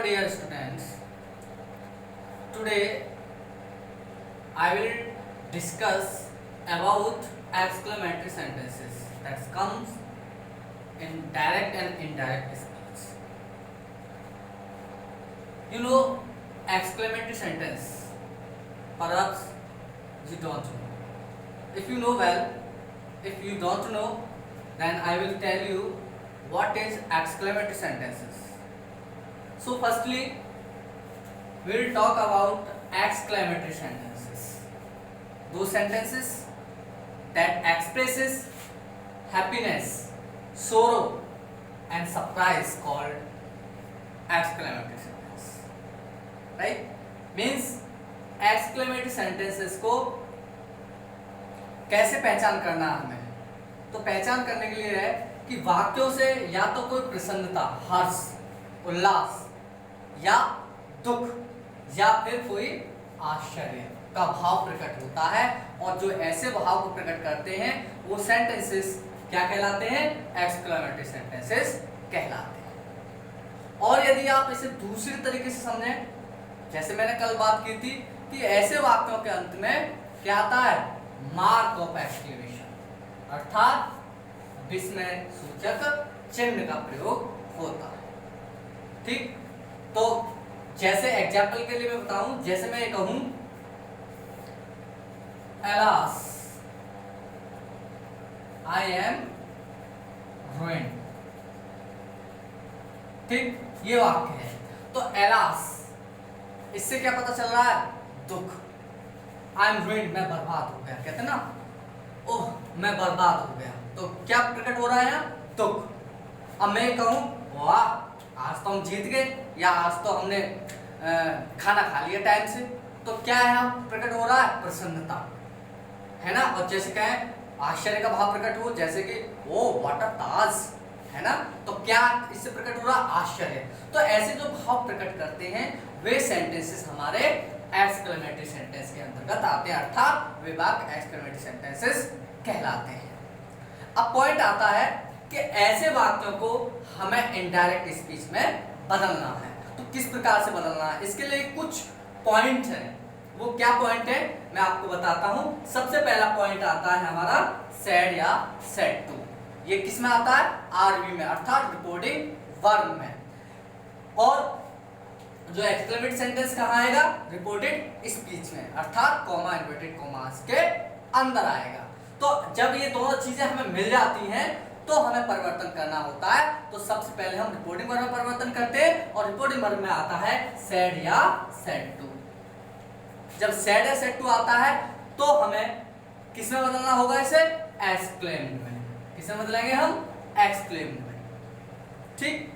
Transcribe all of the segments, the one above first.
dear students, today I will discuss about exclamatory sentences that comes in direct and indirect speech. You know exclamatory sentence, perhaps you don't know. If you know well, if you don't know, then I will tell you what is exclamatory sentences. So firstly, we will talk about exclamatory sentences. Those sentences that expresses happiness, sorrow and surprise called exclamatory sentence. Right? Means exclamatory sentences को कैसे पहचान करना हमें? तो पहचान करने के लिए है कि वाक्यों से या तो कोई प्रसन्नता, हर्ष, उल्लास या दुख या फिर कोई आश्चर्य का भाव प्रकट होता है, और जो ऐसे भाव को प्रकट करते हैं वो सेंटेंसेस क्या कहलाते हैं? एक्सक्लेमेटरी सेंटेंसेस कहलाते हैं। और यदि आप इसे दूसरी तरीके से समझें, जैसे मैंने कल बात की थी कि ऐसे वाक्यों के अंत में क्या आता है? मार्क ऑफ एक्सक्लेमेशन, अर्थात विस्मय सूचक चिन्ह का प्रयोग होता है। ठीक, तो जैसे एग्जाम्पल के लिए मैं बताऊं, जैसे मैं ये कहूं alas I am ruined, ठीक, ये वाक्य है। तो alas, इससे क्या पता चल रहा है? दुख। I am ruined, मैं बर्बाद हो गया, कहते ना, ओह मैं बर्बाद हो गया, तो क्या प्रकट हो रहा है? दुख। अब मैं कहूं वाह आज तो हम जीत गए, या आज तो हमने खाना खा लिया टाइम से, तो क्या है? हम प्रकट हो रहा है प्रसन्नता, है ना। और जैसे कहें आश्चर्य का भाव प्रकट हो, जैसे कि ओ व्हाट अ ताज, है ना, तो क्या इससे प्रकट हो रहा? आश्चर्य। तो ऐसे जो भाव प्रकट करते हैं वे सेंटेंसेस हमारे एक्सक्लेमेटरी सेंटेंस के अंतर्गत आते हैं, अर्थात वे वाक्य एक्सक्लेमेटरी सेंटेंसेस कहलाते हैं। अब पॉइंट आता है कि ऐसे वाक्यों को हमें इनडायरेक्ट स्पीच में बदलना है। तो किस प्रकार से बदलना है? इसके लिए कुछ पॉइंट है। वो क्या पॉइंट है मैं आपको बताता हूं। सबसे पहला पॉइंट आता है हमारा सेड या सेड टू। ये किस में आता है? आरवी में, अर्थात रिपोर्टिंग वर्ब में। और जो एक्सक्लेमेटरी सेंटेंस कहाँ आएगा? रिपोर्टेड स्पीच में, अर्थात कॉमा इन्वर्टेड कॉमास के अंदर आएगा। तो जब ये दोनों चीजें हमें मिल जाती हैं तो हमें परिवर्तन करना होता है। तो सबसे पहले हम रिपोर्टिंग वर्ब में परिवर्तन करते हैं, और रिपोर्टिंग वर्ब में आता है सेड या सेड टू। जब सेड या सेड टू आता है तो हमें किस में बदलना होगा? इसे एक्सक्लेम्ड में। किस में बदलेंगे हम? एक्सक्लेम्ड में। ठीक,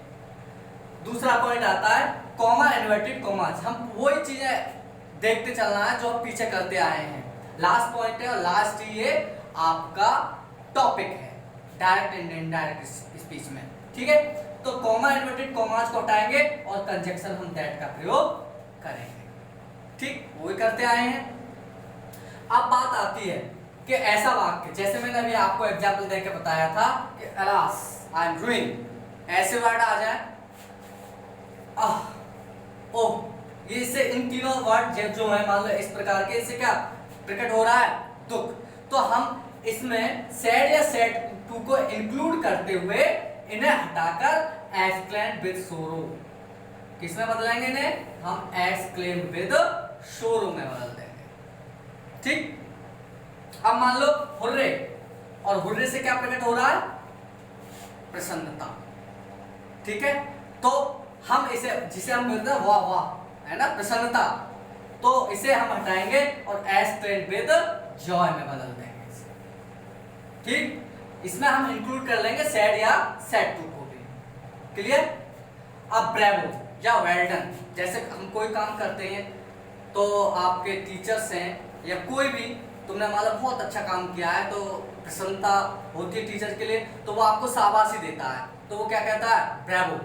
दूसरा पॉइंट आता है कॉमा इन्वर्टेड कॉमास। हम वही चीजें देखते चलना है जो हम पीछे करते आए हैं। लास्ट पॉइंट है, और लास्ट ये आपका टॉपिक है डायरेक्ट एंड इनडायरेक्ट स्पीच में। ठीक है, तो कॉमा इन्वर्टेड कॉमास को हटाएंगे और कंजक्शन हम दैट का प्रयोग करेंगे। ठीक, वही करते आए हैं। अब बात आती है कि ऐसा वाक्य, जैसे मैंने अभी आपको एग्जांपल देके बताया था कि alas I am ruined, ऐसे वर्ड आ जाए ओह, ये इससे इन तीनों वर्ड जो है मान लो इस प्रकार के, इससे क्या प्रकट हो रहा है? दुख। तो हम इसमें सेड या सेड टू को इंक्लूड करते हुए इन्हें हटाकर एक्सक्लेम विद सोरो, किसमें बदलेंगे इन्हें? हम एक्सक्लेम विद सोरो में बदल देंगे। ठीक, अब मान लो हुर्रे, और हुर्रे से क्या प्रकट हो रहा है? प्रसन्नता। ठीक है, तो हम इसे, जिसे हम बोलते हैं वाह वाह, है ना, प्रसन्नता, तो इसे हम हटाएंगे और एक्सक्लेम विद जॉय में बदल देंगे। ठीक, इसमें हम इंक्लूड कर लेंगे सेड या सेड टू को भी। क्लियर? अब ब्रेवो या वेल डन, जैसे हम कोई काम करते हैं तो आपके टीचर्स हैं या कोई भी, तुमने मतलब बहुत अच्छा काम किया है, तो प्रसन्नता होती है टीचर के लिए, तो वो आपको शाबाशी देता है। तो वो क्या कहता है? Bravo,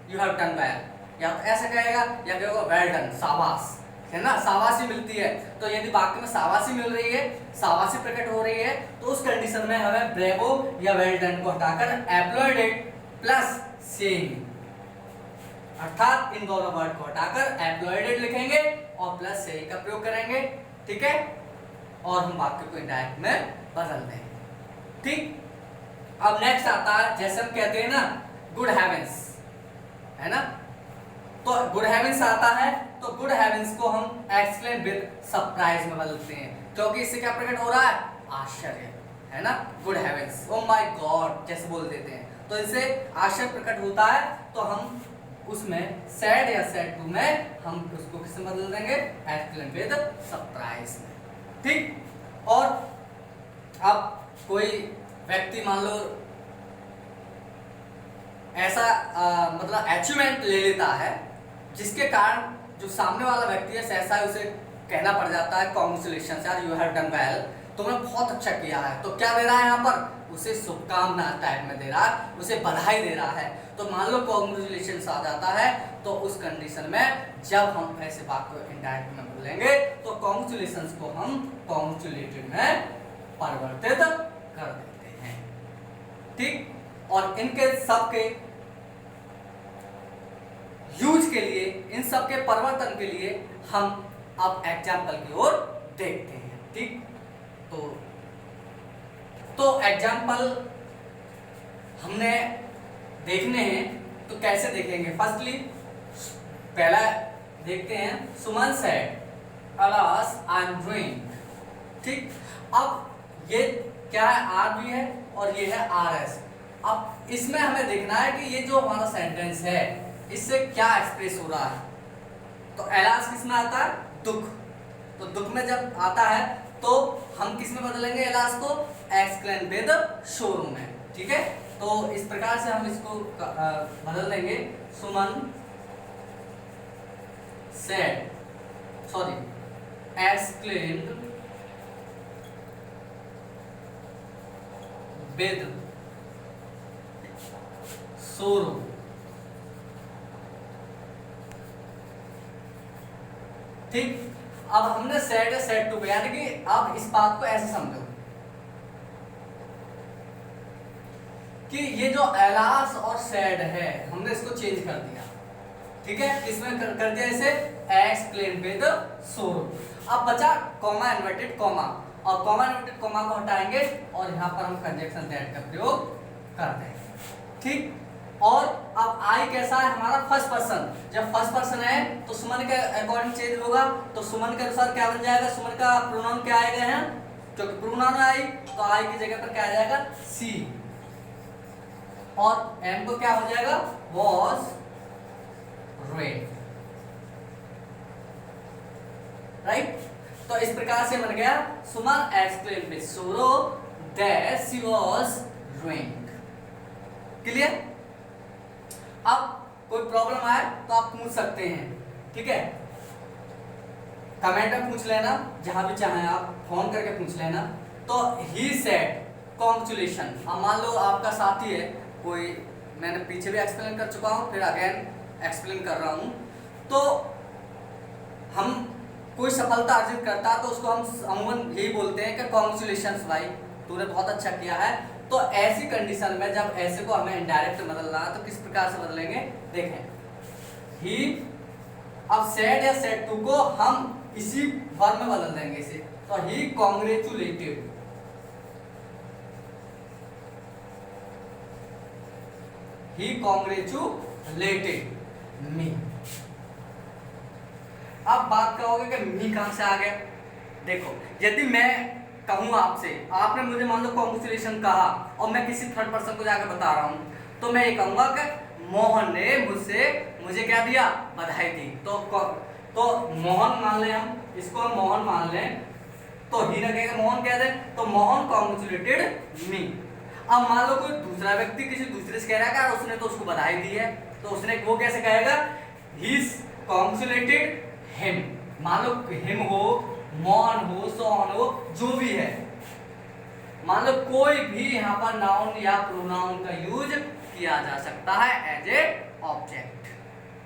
you have done well, या तो ऐसा कहेगा या कहेगा वेल डन, शाबाश, है ना, शाबाशी मिलती है। तो यदि वाक्य में शाबाशी मिल रही है, शाबाशी प्रकट हो रही है, तो उस कंडीशन में हमें ब्रेवो या वेल डन को हटाकर एप्लॉयड प्लस सेइंग, अर्थात इन दोनों वर्ड को हटाकर एम्प्लॉयड लिखेंगे और प्लस से का प्रयोग करेंगे, ठीक है, और हम वाक्य को इनडायरेक्ट में बदल देंगे, ठीक। अब नेक्स्ट आता है, जैसे हम कहते हैं ना गुड हेवेंस, है ना, तो गुड हेवेंस आता है तो गुड हेवेंस को हम एक्सक्लेम विद सरप्राइज में बदलते हैं, क्योंकि इससे क्या प्रकट हो रहा है, आश्चर्य, है ना, good heavens, oh my god जैसे बोल देते हैं, तो इससे आश्चर्य प्रकट होता है, तो हम उसमें सैड या सैड टू में हम उसको किससे बदल देंगे, एक्सक्लेम विद सरप्राइज में, ठीक। और अब कोई व्यक्ति मान लो ऐसा मतलब अचीवमेंट ले लेता है जिसके कारण जो सामने वाला व्यक्ति है सहसा उसे कहना पड़ जाता है कॉन्ग्रेचुलेशंस यार, यू हैव डन वेल, तुमने बहुत अच्छा किया है, तो क्या दे रहा है यहाँ पर, उसे शुभकामना टाइप में दे रहा है, उसे बधाई दे रहा है, तो मान लो कॉन्ग्रेचुलेशंस आ जाता है, तो उस कंडीशन में जब हम ऐसे बात को इनडायरेक्ट में बोलेंगे तो कॉन्ग्रेचुलेशंस को हम कॉन्ग्रेचुलेटेड में परिवर्तित कर देते हैं, ठीक। और इनके सबके यूज के लिए, इन सब के परिवर्तन के लिए हम अब एग्जाम्पल की ओर देखते हैं, ठीक। तो एग्जाम्पल हमने देखने हैं, तो कैसे देखेंगे, फर्स्टली पहला देखते हैं, Suman said alas I am doing, ठीक। अब ये क्या है, आर भी है और ये है आर एस। अब इसमें हमें देखना है कि ये जो हमारा सेंटेंस है इससे क्या एक्सप्रेस हो रहा है, तो एलास किस में आता है, दुख, तो दुख में जब आता है तो हम किस में बदलेंगे एलास को, एक्सक्लेम विद शोरू में, ठीक है। तो इस प्रकार से हम इसको बदल देंगे, सुमन सेड, सॉरी एक्सक्लेम्ड विद शोरू, ठीक। अब हमने सेड है सेड टू पे, यानी कि अब इस बात को ऐसे समझो कि ये जो एलास और सेड है हमने इसको चेंज कर दिया, ठीक है, इसमें कर दिया इसे एक्सक्लेम विद शोरू। अब बचा कॉमा इन्वर्टेड कॉमा, और कॉमा इन्वर्टेड कॉमा को हटाएंगे और यहाँ पर हम कंजक्शन दैट का प्रयोग कर देंगे, ठीक। और अब आई कैसा है हमारा, फर्स्ट पर्सन, जब फर्स्ट पर्सन है तो सुमन के अकॉर्डिंग चेंज होगा, तो सुमन के अनुसार क्या बन जाएगा, सुमन का प्रोनाउन क्या आएगा है, क्योंकि प्रोनाउन आई तो आई की जगह पर क्या आ जाएगा, सी, और एम को क्या हो जाएगा, वॉज रेड, राइट। तो इस प्रकार से बन गया, सुमन एक्सक्लेम्ड विद सोरो that she was red, clear. अब कोई प्रॉब्लम आए तो आप पूछ सकते हैं, ठीक है, कमेंट में पूछ लेना, जहां भी चाहें आप फोन करके पूछ लेना। तो ही सेड कॉन्ग्रेचुलेशन, अब मान लो आपका साथी है कोई, मैंने पीछे भी एक्सप्लेन कर चुका हूं, फिर अगेन एक्सप्लेन कर रहा हूं, तो हम कोई सफलता अर्जित करता है तो उसको हम अमूमन यही बोलते हैं कि कॉन्ग्रेचुलेशंस भाई, तूने बहुत अच्छा किया है। तो ऐसी कंडीशन में जब ऐसे को हमें इनडायरेक्ट बदलना है तो किस प्रकार से बदलेंगे, देखें, ही, अब सेड या सेड टू को हम इसी वर्ब में बदल देंगे इसे, तो ही कॉन्ग्रेचुलेटेड, ही कॉन्ग्रेचुलेटेड मी। अब बात करोगे कि मी कहां से आ गया, देखो, यदि मैं कहूँ आपसे, आपने मुझे मान लो कॉन्ग्रेचुलेशन कहा और मैं किसी थर्ड पर्सन को जाकर बता रहा हूँ, तो मैं ये कहूँगा कि मोहन ने मुझे क्या दिया, बधाई दी, तो मोहन मान लें, हम इसको हम मोहन मान लें, तो ही ना कहेगा मोहन कह दे, तो मोहन कॉन्ग्रेचुलेटेड मी। अब मान लो कोई दूसरा व्यक्ति किसी दूसरे से कह रहा है, उसने तो उसको बधाई दी है, तो उसने वो कैसे कहेगा, ही कॉन्ग्रेचुलेटेड हिम, मान लो हिम हो, मोहन हो, सोहन हो, जो भी है, मान लो कोई भी यहाँ पर नाउन या प्रोनाउन का यूज किया जा सकता है एज ए ऑब्जेक्ट,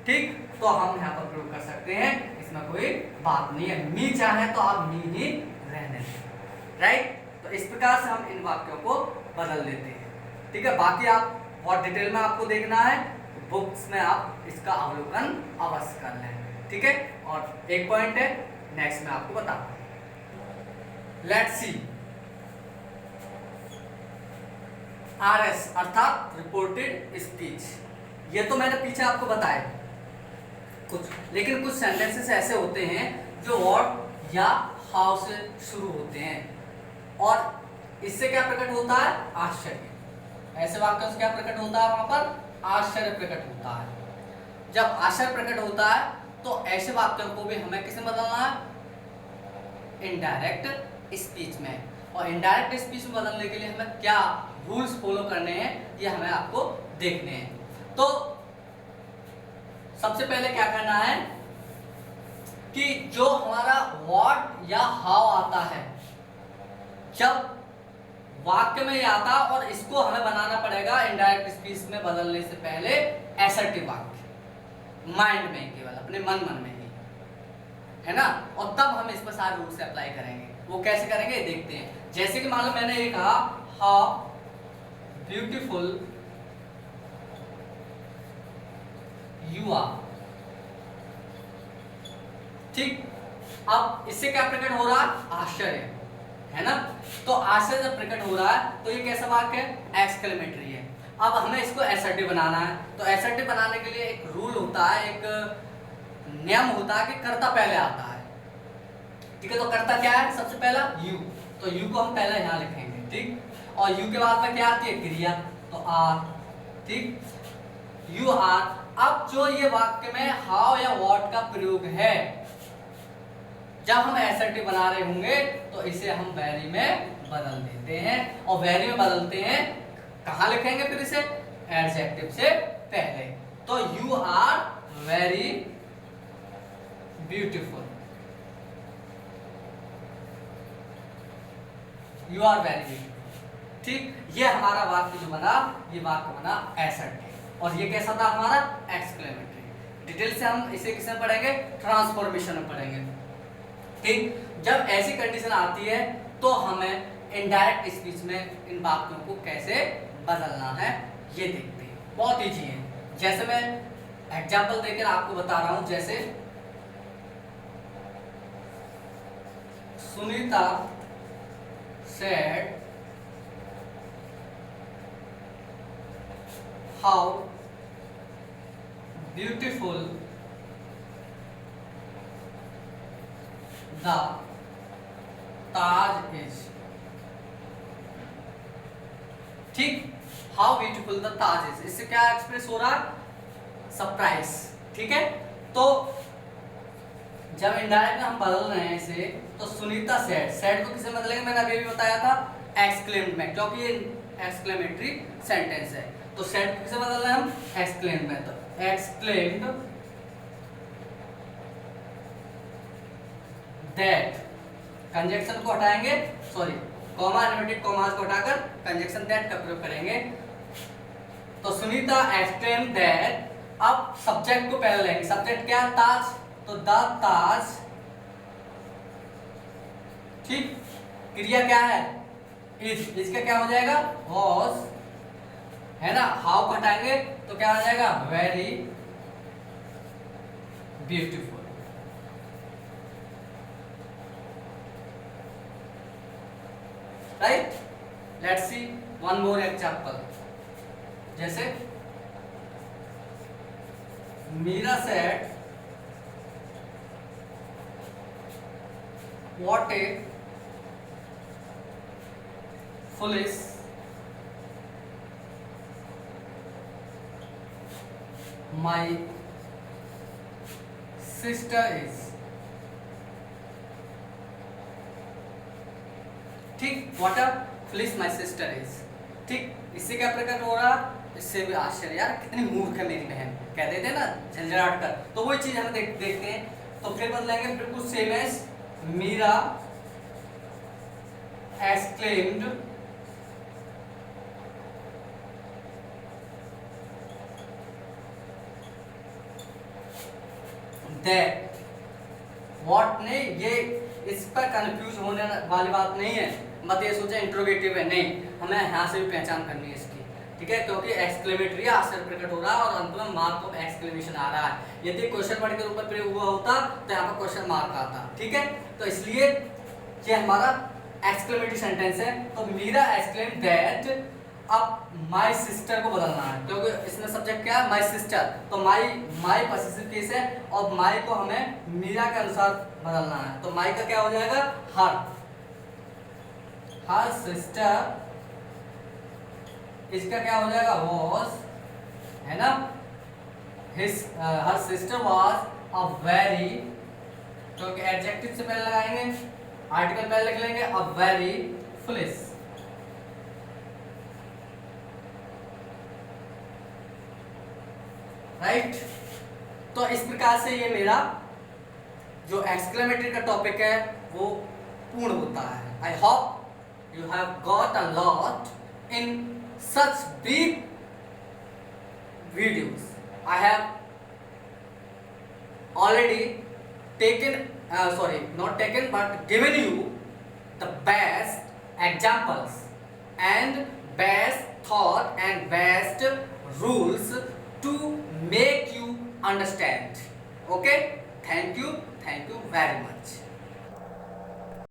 ठीक। तो हम यहाँ पर प्रयोग कर सकते हैं, इसमें कोई बात नहीं है, मी चाहे तो आप मी ही रहने दें, राइट। तो इस प्रकार से हम इन वाक्यों को बदल देते हैं, ठीक है। बाकी आप बहुत डिटेल में आपको देखना है बुक्स में आप इसका अवलोकन अवश्य कर लें, ठीक है। और एक पॉइंट है, नेक्स्ट मैं आपको बताता हूं। लेट्स सी, आरएस अर्थात रिपोर्टेड स्पीच, ये तो मैंने पीछे आपको बताया कुछ, लेकिन कुछ सेंटेंसेस ऐसे होते हैं जो व्हाट या हाउ से शुरू होते हैं, और इससे क्या प्रकट होता है? आश्चर्य। ऐसे वाक्यों से क्या प्रकट होता है? वहां पर आश्चर्य प्रकट होता है। जब आश्चर्य प्रकट होता है तो ऐसे वाक्यों को भी हमें किसमें बदलना है? इनडायरेक्ट स्पीच में। और इनडायरेक्ट स्पीच में बदलने के लिए हमें क्या रूल्स फॉलो करने हैं, ये हमें आपको देखने हैं। तो सबसे पहले क्या करना है कि जो हमारा व्हाट या हाउ आता है, जब वाक्य में ये आता और इसको हमें बनाना पड़ेगा इनडायरेक्ट स्पीच में बदलने से पहले असर्टिव वाक्य, माइंड में केवल अपने मन में ही, है ना। और तब हम इस पर सारे रूल से अप्लाई करेंगे। वो कैसे करेंगे देखते हैं। जैसे कि मान लो मैंने ये कहा, हाउ ब्यूटीफुल यू आर, ठीक। अब इससे क्या प्रकट हो रहा है? आश्चर्य, है ना। तो आश्चर्य जब प्रकट हो रहा है तो ये कैसा वाक्य है? एक्सक्लेमेटरी है। अब हमें इसको असर्टिव बनाना है, तो असर्टिव बनाने के लिए एक रूल होता है, एक नियम होता है कि कर्ता पहले आता है, ठीक है। तो कर्ता क्या है? सबसे पहला यू, तो यू को हम पहले यहाँ लिखेंगे, ठीक। और यू के बाद में क्या आती है? क्रिया, तो आर, ठीक, यू आर। अब जो ये वाक्य में हाउ या व्हाट का प्रयोग है, जब हम असर्टिव बना रहे होंगे तो इसे हम वेरी में बदल देते हैं, और वेरी में बदलते हैं कहाँ लिखेंगे फिर इसे? एडजेक्टिव से पहले। तो you are very beautiful, you are very beautiful, ठीक। ये हमारा वाक्य जो बना, ये वाक्य बना असर्टिव, और ये कैसा था हमारा? एक्सक्लेमेटरी। डिटेल से हम इसे किस में पढ़ेंगे? ट्रांसफॉर्मेशन में पढ़ेंगे, ठीक। जब ऐसी कंडीशन आती है तो हमें इनडायरेक्ट स्पीच में इन वाक्यों को कैसे बदलना है ये देखते हैं। बहुत ईजी है। जैसे मैं एग्जांपल देकर आपको बता रहा हूं, जैसे Sunita said how beautiful the Taj is, ठीक। How beautiful the Taj is, इससे क्या एक्सप्रेस हो रहा है? सरप्राइज, ठीक है। तो जब इनडायरेक्ट हम बदल रहे हैं इसे, तो सुनीता सेड, सेड को किसे बदलेंगे? मैंने अभी भी बताया था एक्सक्लेम्ड में, क्योंकि ये एक्सक्लेमेटरी सेंटेंस है। तो सेड को किसे बदल रहे हैं हम? एक्सक्लेम्ड में। तो एक्सक्लेम्ड दैट, कंजक्शन को हटाएंगे, सॉरी कॉमा, इन्वर्टेड कॉमास को हटाकर कंजक्शन दैट का प्रयोग करेंगे। तो सुनीता एक्सक्लेम्ड दैट, अब सब्जेक्ट को पहले लेंगे। सब्जेक्ट क्या? ताज, तो द ताज, ठीक। क्रिया क्या है? इज, इसका क्या हो जाएगा? वॉज, है ना। हाउ को हटाएंगे तो क्या हो जाएगा? Very beautiful, right. Let's see one more example. जैसे Meera said what a foolish my sister is, ठीक। What a foolish my sister is, ठीक। इससे क्या प्रकट हो रहा? इससे भी आश्चर्य, यार कितनी मूर्ख है मेरी बहन, कह देते ना झंझलाट कर। तो वही चीज हम देखते हैं। तो फिर बदलेंगे बिल्कुल same as Meera exclaimed that, what ने, ये इस पर कंफ्यूज होने वाली बात नहीं है, मत ये सोचे इंट्रोगेटिव है, नहीं, हमें यहाँ से भी पहचान करनी है इसकी। ठीक है, क्योंकि एक्सक्लेमेटरी आश्चर्य प्रकट हो रहा है और अंत में मार्क ऑफ एक्सक्लेमेशन आ रहा है। यदि क्वेश्चन वर्ड के ऊपर प्रयोग हुआ होता तो यहाँ पर क्वेश्चन मार्क आता। ठीक है, तो इसलिए ये हमारा एक्सक्लेमेटरी सेंटेंस है। तो मीरा एक्सक्लेम दैट, अब माय सिस्टर को बदलना है क्योंकि इसमें सब्जेक्ट क्या है, माय सिस्टर। तो माय पॉसेसिव केस है और माय को हमें मीरा के अनुसार बदलना है। तो माय का क्या हो जाएगा, हर सिस्टर, इसका क्या हो जाएगा, वॉज, है ना, her sister was a very, क्योंकि एडजेक्टिव से पहले लगाएंगे, आर्टिकल पहले लिख लेंगे, अ वेरी फुलिश। राइट, तो इस प्रकार से ये मेरा जो एक्सक्लेमेटरी का टॉपिक है वो पूर्ण होता है। I hope you have got a lot in such deep videos. I have already taken, not taken, but given you the best examples and best thought and best rules to make you understand. Okay, thank you very much.